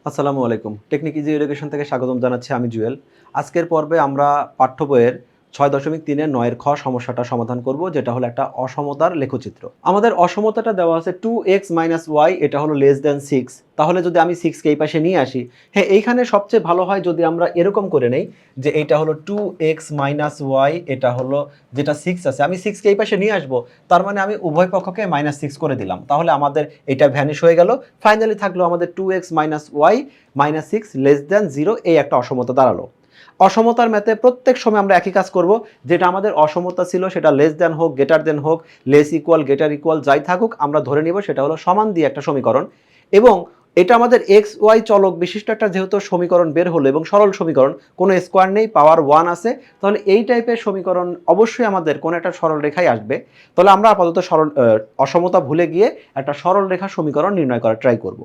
আসসালামু আলাইকুম। Technique easy education থেকে স্বাগতম জানাচ্ছি আমি জুয়েল। আজকের পর্বে আমরা পাঠ্য বইয়ের ৬.৩ এর ৯ এর খ সমস্যাটা সমাধান করব, যেটা হলো একটা অসমতার লেখচিত্র। আমাদের অসমতাটা দেওয়া আছে 2x - y, এটা হলো লেস দ্যান 6। তাহলে যদি আমি 6 কে এই পাশে নিয়ে আসি, হ্যাঁ এইখানে সবচেয়ে ভালো হয় যদি আমরা এরকম করে নেই যে এইটা হলো 2x - y, এটা হলো যেটা 6 আছে, আমি 6 কে এই পাশে নিয়ে আসবো। তার মানে আমি উভয় পক্ষকে -6 করে দিলাম। তাহলে আমাদের এটা ভ্যানিশ হয়ে গেল। ফাইনালি থাকলো আমাদের 2x - y -6 লেস দ্যান 0, এই একটা অসমতা দাঁড়ালো। অসমতার ম্যাথে প্রত্যেক সময় আমরা একই কাজ করব, যেটা আমাদের অসমতা ছিল সেটা লেস দ্যান হোক, গ্রেটার দ্যান হোক, লেস ইকুয়াল, গ্রেটার ইকুয়াল যাই থাকুক, আমরা ধরে নিব সেটা হলো সমান দিয়ে একটা সমীকরণ। এবং এটা আমাদের এক্স ওয়াই চলক বিশিষ্ট একটা যেহেতু সমীকরণ বের হলো এবং সরল সমীকরণ, কোনো স্কোয়ার নেই, পাওয়ার 1 আছে, তাহলে এই টাইপের সমীকরণ অবশ্যই আমাদের কোনো একটা সরল রেখায় আসবে। তাহলে আমরা আপাতত অসমতা ভুলে গিয়ে একটা সরল রেখা সমীকরণ নির্ণয় করার ট্রাই করব।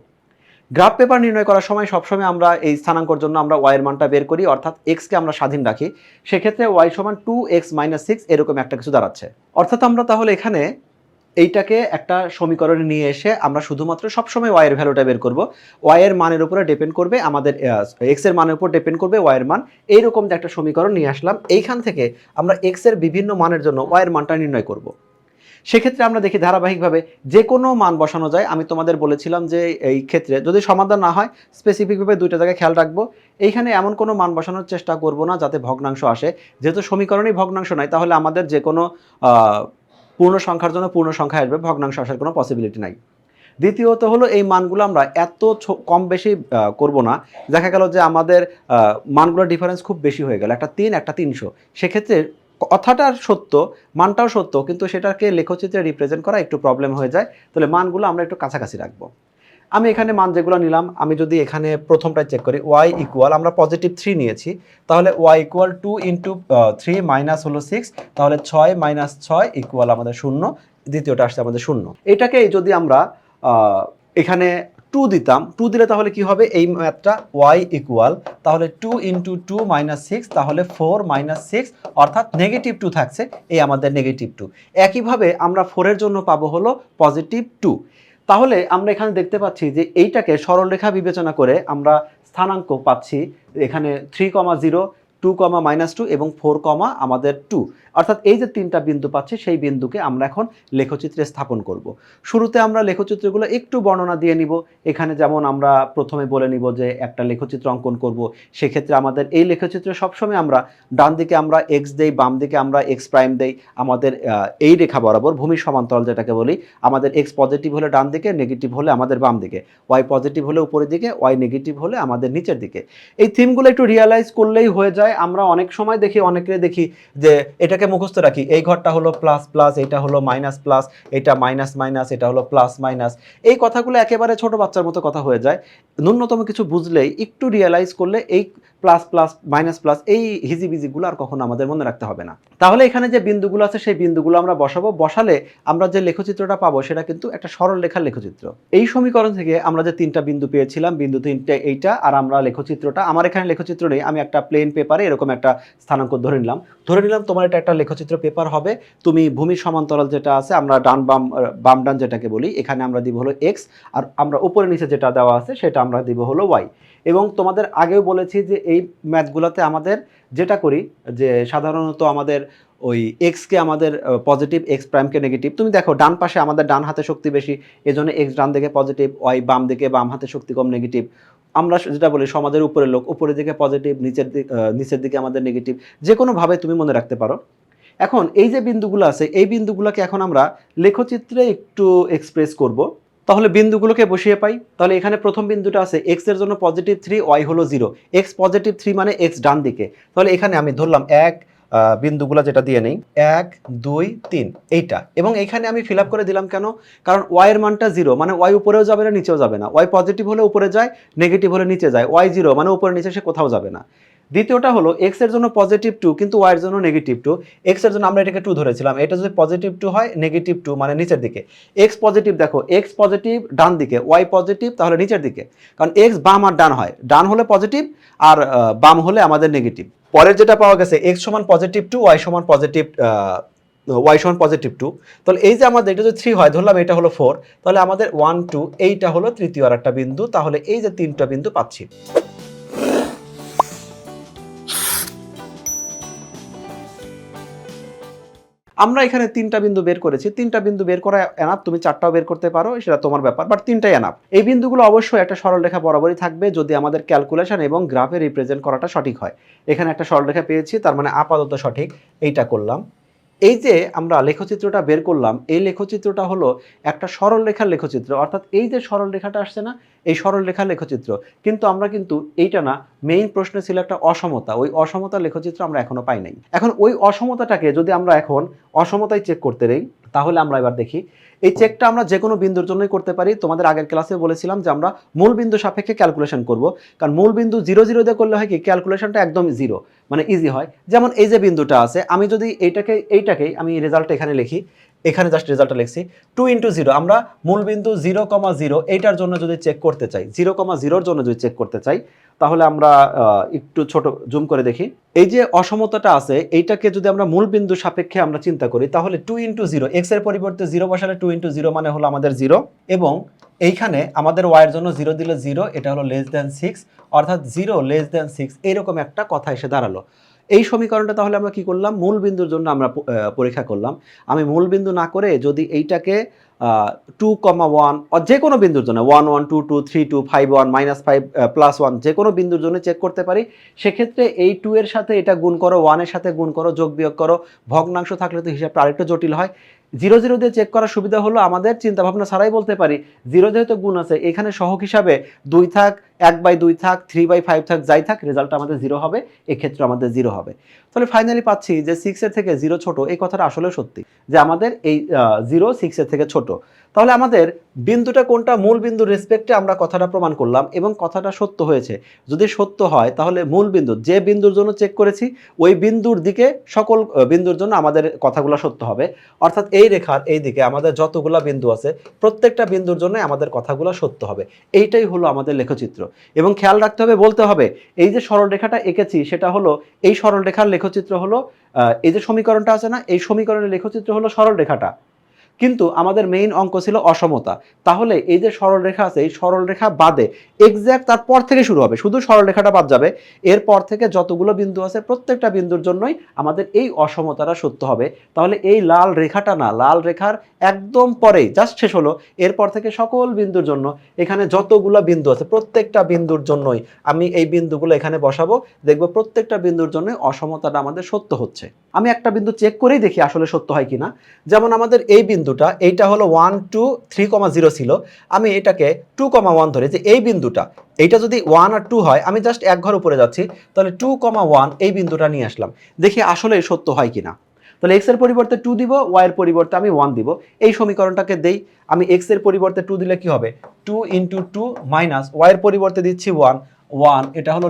গ্রাফ পেপার নির্ণয় করার সময় সবসময় আমরা এই স্থানাঙ্কর জন্য আমরা ওয়াই এর মানটা বের করি, অর্থাৎ এক্সকে আমরা স্বাধীন রাখি। সেক্ষেত্রে ওয়াই সমান 2x - 6 এরকম একটা কিছু দাঁড়াচ্ছে। অর্থাৎ আমরা তাহলে এখানে এইটাকে একটা সমীকরণে নিয়ে এসে আমরা শুধুমাত্র সবসময় ওয়াই এর ভ্যালুটা বের করব। ওয়াই এর মানের উপরে ডিপেন্ড করবে আমাদের এক্স এর মানের উপর ডিপেন্ড করবে ওয়াই এর মান। এইরকম যে একটা সমীকরণ নিয়ে আসলাম, এইখান থেকে আমরা এক্স এর বিভিন্ন মানের জন্য ওয়াই এর মানটা নির্ণয় করব। সেক্ষেত্রে আমরা দেখি ধারাবাহিকভাবে যে কোনো মান বসানো যায়। আমি তোমাদের বলেছিলাম যে এই ক্ষেত্রে যদি সমাধান না হয় স্পেসিফিকভাবে দুইটা জায়গায় খেয়াল রাখবো। এইখানে এমন কোনো মান বসানোর চেষ্টা করব না যাতে ভগ্নাংশ আসে। যেহেতু সমীকরণেই ভগ্নাংশ নাই, তাহলে আমাদের যে কোনো পূর্ণ সংখ্যার জন্য পূর্ণ সংখ্যা আসবে, ভগ্নাংশ আসার কোনো পসিবিলিটি নাই। দ্বিতীয়ত হলো এই মানগুলো আমরা এত কম বেশি করব না। দেখা গেল যে আমাদের মানগুলোর ডিফারেন্স খুব বেশি হয়ে গেল, একটা 3 একটা 300। সেক্ষেত্রে কথাটা সত্য, মানটাও সত্য, কিন্তু সেটাকে লেখচিত্রে রিপ্রেজেন্ট করা একটু প্রবলেম হয়ে যায়। তাহলে মানগুলো আমরা একটু কাছাকাছি রাখবো। আমি এখানে মান যেগুলো নিলাম, আমি যদি এখানে প্রথমটা চেক করি, y ইকুয়াল আমরা পজিটিভ 3 নিয়েছি, তাহলে y ইকুয়াল 2 ইন্টু 3 মাইনাস হলো 6, তাহলে 6 - 6 ইকুয়াল আমাদের 0। দ্বিতীয়টা আসছে আমাদের 0। এটাকে যদি আমরা এখানে 2 দিতাম, 2 দিলে তাহলে কি হবে, এই ম্যাথটা y ইকুয়াল তাহলে 2 ইন্টু 2 মাইনাস 6, তাহলে 4 - 6, অর্থাৎ নেগেটিভ 2 থাকছে, এই আমাদের নেগেটিভ 2। একইভাবে আমরা 4 এর জন্য পাবো হলো পজিটিভ 2। তাহলে আমরা এখানে দেখতে পাচ্ছি যে এইটাকে সরলরেখা বিবেচনা করে আমরা স্থানাঙ্ক পাচ্ছি এখানে 3, 0, 2, -2 এবং 4, আমাদের 2। অর্থাৎ এই যে তিনটা বিন্দু পাচ্ছি, সেই বিন্দুকে আমরা এখন লেখচিত্রে স্থাপন করব। শুরুতে আমরা লেখচিত্রগুলো একটু বর্ণনা দিয়ে নিব। এখানে যেমন আমরা প্রথমে বলে নিব যে একটা লেখচিত্র অঙ্কন করব। সেক্ষেত্রে আমাদের এই লেখচিত্রে সবসময় আমরা ডান দিকে আমরা এক্স দেই, বাম দিকে আমরা এক্স প্রাইম দেই। আমাদের এই রেখা বরাবর ভূমি সমান্তরাল যেটাকে বলি, আমাদের এক্স পজিটিভ হলে ডান দিকে, নেগেটিভ হলে আমাদের বাম দিকে, ওয়াই পজিটিভ হলে উপরের দিকে, ওয়াই নেগেটিভ হলে আমাদের নিচের দিকে। এই থিমগুলো একটু রিয়ালাইজ করলেই হয়ে যায়। আমরা অনেক সময় দেখি, অনেকে দেখি যে এটাকে মুখস্থ রাখি, এই ঘরটা হলো প্লাস প্লাস, এটা হলো মাইনাস প্লাস, এটা মাইনাস মাইনাস, এটা হলো প্লাস মাইনাস। এই কথাগুলো একেবারে ছোট বাচ্চার মতো কথা হয়ে যায়। ন্যূনতম কিছু বুঝলেই, একটু রিয়ালাইজ করলে এই প্লাস প্লাস মাইনাস প্লাস এই হিজিবিজিগুলো আর কখনো আমাদের মনে রাখতে হবে না। তাহলে এখানে যে বিন্দুগুলো আছে সেই বিন্দুগুলো আমরা বসাবো। বসালে আমরা যে লেখচিত্রটা পাবো সেটা কিন্তু একটা সরল রেখার লেখচিত্র। এই সমীকরণ থেকে আমরা যে তিনটা বিন্দু পেয়েছিলাম, বিন্দু তিনটে এইটা, আর আমরা লেখচিত্রটা, আমার এখানে লেখচিত্র নেই, আমি একটা প্লেন পেপারে এরকম একটা স্থানাঙ্ক ধরে নিলাম তোমার এটা একটা লেখচিত্র পেপার হবে। তুমি ভূমির সমান্তরাল যেটা আছে, আমরা ডান বাম, বাম ডান যেটাকে বলি, এখানে আমরা দিব হলো এক্স, আর আমরা উপরে নিচে যেটা দেওয়া আছে সেটা আমরা দিব হলো ওয়াই। এবং তোমাদের আগেও বলেছি যে এই ম্যাথগুলোতে আমাদের যেটা করি যে সাধারণত আমাদের ওই এক্সকে আমাদের পজিটিভ, এক্স প্রাইমকে নেগেটিভ। তুমি দেখো ডান পাশে আমাদের ডান হাতে শক্তি বেশি, এজন্য এক্স ডান দিকে পজিটিভ, ওয়াই বাম দিকে, বাম হাতে শক্তি কম, নেগেটিভ। আমরা যেটা বলি সমাজের উপরের লোক, উপরের দিকে পজিটিভ, নিচের দিকে আমাদের নেগেটিভ। যে কোনোভাবে তুমি মনে রাখতে পারো। এখন এই যে বিন্দুগুলো আছে, এই বিন্দুগুলোকে এখন আমরা লেখচিত্রে একটু এক্সপ্রেস করব। তাহলে বিন্দুগুলোকে বসিয়ে পাই। তাহলে এখানে প্রথম বিন্দুটা আছে এক্স এর জন্য পজিটিভ 3, ওয়াই হলো 0। এক্স পজিটিভ 3 মানে এক্স ডান দিকে। তাহলে এখানে আমি ধরলাম এক, বিন্দুগুলো যেটা দিয়ে নেই 1, 2, 3 এইটা, এবং এখানে আমি ফিল আপ করে দিলাম কেন, কারণ ওয়াই এর মানটা 0 মানে ওয়াই উপরেও যাবে না, নিচেও যাবে না। ওয়াই পজিটিভ হলে উপরে যায়, নেগেটিভ হলে নিচে যায়। ওয়াই 0 মানে উপরে নিচে সে কোথাও যাবে না। দ্বিতীয়টা হলো এক্স এর জন্য পজিটিভ 2 কিন্তু ওয়াই এর জন্য নেগেটিভ 2। এক্স এর জন্য আমরা এটাকে 2 ধরেছিলাম, এটা যদি পজিটিভ 2 হয়, নেগেটিভ 2 মানে নিচের দিকে। এক্স পজিটিভ, দেখো এক্স পজিটিভ ডান দিকে, ওয়াই পজিটিভ তাহলে নিচের দিকে, কারণ এক্স বাম আর ডান হয়, ডান হলে পজিটিভ আর বাম হলে আমাদের নেগেটিভ। পরের যেটা পাওয়া গেছে এক্স সমান পজিটিভ 2, ওয়াই সমান পজিটিভ ওয়াই সমান পজিটিভ 2, তাহলে এই যে আমাদের এটা যদি 3 হয়, ধরলাম এটা হলো 4, তাহলে আমাদের 1 2 এইটা হলো তৃতীয় আর একটা বিন্দু, তাহলে এই যে 3টা বিন্দু পাচ্ছি। আমরা এখানে 3টা বিন্দু বের করেছি, 3টা বিন্দু বের করা এনাফ, তুমি 4টাও বের করতে পারো, সেটা তোমার ব্যাপার, বাট 3টাই এনাফ। এই বিন্দুগুলো অবশ্যই একটা সরলরেখা বরাবরই থাকবে যদি আমাদের ক্যালকুলেশন এবং গ্রাফে রিপ্রেজেন্ট করাটা সঠিক হয়। এখানে একটা সরলরেখা পেয়েছি, তার মানে আপাতত সঠিক, এইটা করলাম। এই যে আমরা লেখচিত্রটা বের করলাম, এই লেখচিত্রটা হলো একটা সরলরেখার লেখচিত্র, অর্থাৎ এই যে সরলরেখাটা আসছে না, এই সরলরেখার লেখচিত্র। কিন্তু আমরা কিন্তু এইটা না, মেইন প্রশ্ন ছিল একটা অসমতা, ওই অসমতার লেখচিত্র আমরা এখনো পাই নাই। এখন ওই অসমতাটাকে যদি আমরা এখন অসমতায় চেক করতে দেই, তাহলে আমরা এবার দেখি এই চেকটা আমরা যে কোনো বিন্দুর জন্যই করতে পারি। তোমাদের আগের ক্লাসে বলেছিলাম যে আমরা মূল বিন্দু সাপেক্ষে ক্যালকুলেশন করব, কারণ মূল বিন্দু 0 0 দিয়ে করলে হয় কি ক্যালকুলেশনটা একদম জিরো, মানে ইজি হয়। যেমন এই যে বিন্দুটা আছে, আমি যদি এইটাকেই আমি রেজাল্টটা এখানে লিখি, এখানে জাস্ট রেজাল্টটা লিখছি 2 × 0, আমরা মূল বিন্দু 0, 0 এইটার জন্য যদি চেক করতে চাই, 0, 0 জন্য যদি চেক করতে চাই, তাহলে আমরা একটু ছোট জুম করে দেখি। এই যে অসমতাটা আছে, এইটাকে যদি আমরা মূল বিন্দু সাপেক্ষে আমরা চিন্তা করি, তাহলে 2 × 0, x এর পরিবর্তে 0 বসালে 2 × 0 মানে হলো আমাদের 0, এবং এইখানে আমাদের y এর জন্য 0 দিলে 0, এটা হলো <6, অর্থাৎ 0 <6, এরকম একটা কথা এসে দাঁড়ালো। এই সমীকরণটা তাহলে আমরা কি করলাম, মূল বিন্দুর জন্য আমরা পরীক্ষা করলাম। আমি মূল বিন্দু না করে যদি এইটাকে 2, 1 যে কোনো বিন্দুর জন্য 1 1 2 2 3 2 5 1 -5 +1 যে কোনো বিন্দুর জন্য চেক করতে পারি। সেক্ষেত্রে এই 2 এর সাথে এটা গুণ করো, 1 এর সাথে গুণ করো, যোগ বিয়োগ করো, ভগ্নাংশ থাকলে তো হিসাবটা আরেকটু জটিল হয়। 0 0 দিয়ে চেক করার সুবিধা হলো আমাদের চিন্তা ভাবনা ছাড়াই বলতে পারি 0 যেহেতু গুণ আছে, এখানে সহগ হিসাবে 2 থাক, 1/2 থাক, 3/5 থাক, যাই থাক, রেজাল্ট আমাদের 0 হবে, এক্ষেত্রে আমাদের 0 হবে। তাহলে ফাইনালি পাচ্ছি যে 6 এর থেকে 0 ছোট, এই কথাটা আসলে সত্যি যে আমাদের এই 0 6 এর থেকে ছোট। তাহলে আমাদের বিন্দুটা কোনটা, মূল বিন্দুর রেসপেক্টে আমরা কথাটা প্রমাণ করলাম এবং কথাটা সত্য হয়েছে। যদি সত্য হয় তাহলে মূল বিন্দু যে বিন্দুর জন্য চেক করেছি ওই বিন্দুর দিকে সকল বিন্দুর জন্য আমাদের কথাগুলো সত্য হবে, অর্থাৎ এই রেখার এই দিকে আমাদের যতগুলা বিন্দু আছে প্রত্যেকটা বিন্দুর জন্য আমাদের কথাগুলো সত্য হবে। এইটাই হলো আমাদের লেখচিত্র। এবং খেয়াল রাখতে হবে, বলতে হবে এই যে সরলরেখাটা এঁকেছি সেটা হলো এই সরলরেখার লেখচিত্র হলো এই যে সমীকরণটা আছে না, এই সমীকরণের লেখচিত্র হলো সরলরেখাটা, কিন্তু আমাদের মেইন অঙ্ক ছিল অসমতা। তাহলে এই যে সরলরেখা আছে, এই সরলরেখা বাদে এক্স্যাক্ট তারপর থেকে শুরু হবে, শুধু সরলরেখাটা বাদ যাবে, এরপর থেকে যতগুলো বিন্দু আছে প্রত্যেকটা বিন্দুর জন্যই আমাদের এই অসমতাটা সত্য হবে। তাহলে এই লাল রেখাটা না, লাল রেখার একদম পরেই জাস্ট শেষ হলো, এরপর থেকে সকল বিন্দুর জন্য এখানে যতগুলো বিন্দু আছে প্রত্যেকটা বিন্দুর জন্যই আমি এই বিন্দুগুলো এখানে বসাবো, দেখবো প্রত্যেকটা বিন্দুর জন্য অসমতাটা আমাদের সত্য হচ্ছে। আমি একটা বিন্দু চেক করেই দেখি আসলে সত্য হয় কিনা। যেমন আমাদের এই বিন্দুটা, এইটা হলো 1 2 3, 0 ছিল, আমি এটাকে 2, 1 ধরে যে এই বিন্দুটা, এইটা যদি 1 আর 2 হয়, আমি জাস্ট এক ঘর উপরে যাচ্ছি, তাহলে 2, 1 এই বিন্দুটা নিয়ে আসলাম, দেখি আসলে সত্য হয় কিনা। তাহলে x এর পরিবর্তে 2 দিব, y এর পরিবর্তে আমি 1 দিব। এই সমীকরণটাকে দেই, আমি x এর পরিবর্তে 2 দিলে কি হবে, 2 × 2 মাইনাস y এর পরিবর্তে দিচ্ছি 1 1, এটা হলো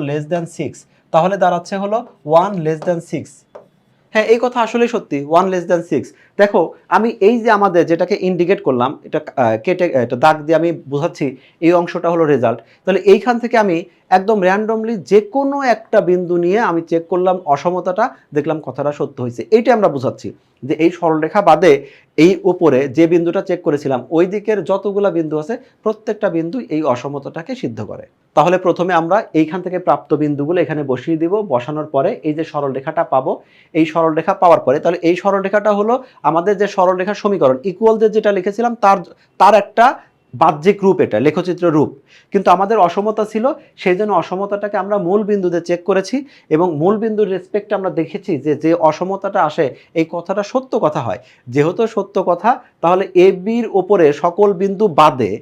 <6, তাহলে দাঁড়াচ্ছে হলো 1 <6। হ্যাঁ, এই কথা আসলেই সত্যি, 1 <6। দেখো আমি এই যে আমাদের যেটাকে ইন্ডিকেট করলাম, এটা কেটে এটা দাগ দিয়ে আমি বোঝাচ্ছি এই অংশটা হলো রেজাল্ট। তাহলে এইখান থেকে আমি একদম র্যান্ডমলি যে কোনো একটা বিন্দু নিয়ে আমি চেক করলাম অসমতাটা, দেখলাম কথাটা সত্য হয়েছে। এইটা আমরা বোঝাচ্ছি যে এই সরলরেখা বাদে এই উপরে যে বিন্দুটা চেক করেছিলাম ওই দিকের যতগুলা বিন্দু আছে প্রত্যেকটা বিন্দু এই অসমতাটাকে সিদ্ধ করে। তাহলে প্রথমে আমরা এইখান থেকে প্রাপ্ত বিন্দুগুলো এখানে বসিয়ে দিব, বসানোর পরে এই যে সরলরেখাটা পাবো, এই সরলরেখা পাওয়ার পরে তাহলে এই সরলরেখাটা হলো আমাদের যে সরলরেখার সমীকরণ ইকুয়াল যেটা লিখেছিলাম তার একটা বাহ্যিক রূপ, এটা লেখচিত্র রূপ। কিন্তু আমাদের অসমতা ছিল, সেই জন্য অসমতাটাকে আমরা মূল বিন্দুতে চেক করেছি এবং মূল বিন্দুর রেসপেক্টে আমরা দেখেছি যে যে অসমতাটা আসে এই কথাটা সত্য কথা হয়। যেহেতু সত্য কথা, তাহলে এ বির ওপরে সকল বিন্দু বাদে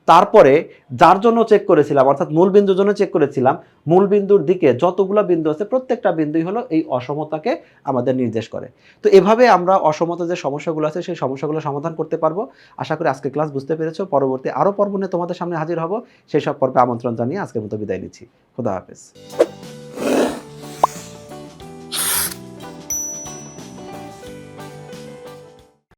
তারপরে যার জন্য চেক করেছিলাম, অর্থাৎ মূল বিন্দুর জন্য চেক করেছিলাম, মূল বিন্দুর দিকে যতগুলো বিন্দু আছে প্রত্যেকটা বিন্দুই হলো এই অসমতাকে আমাদের নির্দেশ করে। তো এভাবে আমরা অসমতা যে সমস্যাগুলো আছে সেই সমস্যাগুলো সমাধান করতে পারবো। আশা করি আজকের ক্লাস বুঝতে পেরেছো। পরবর্তী আরও পর্ব নিয়ে তোমাদের সামনে হাজির হব। সেই সব পর্বে আমন্ত্রণ জানিয়ে আজকের মতো বিদায় নিচ্ছি। খোদা হাফেজ।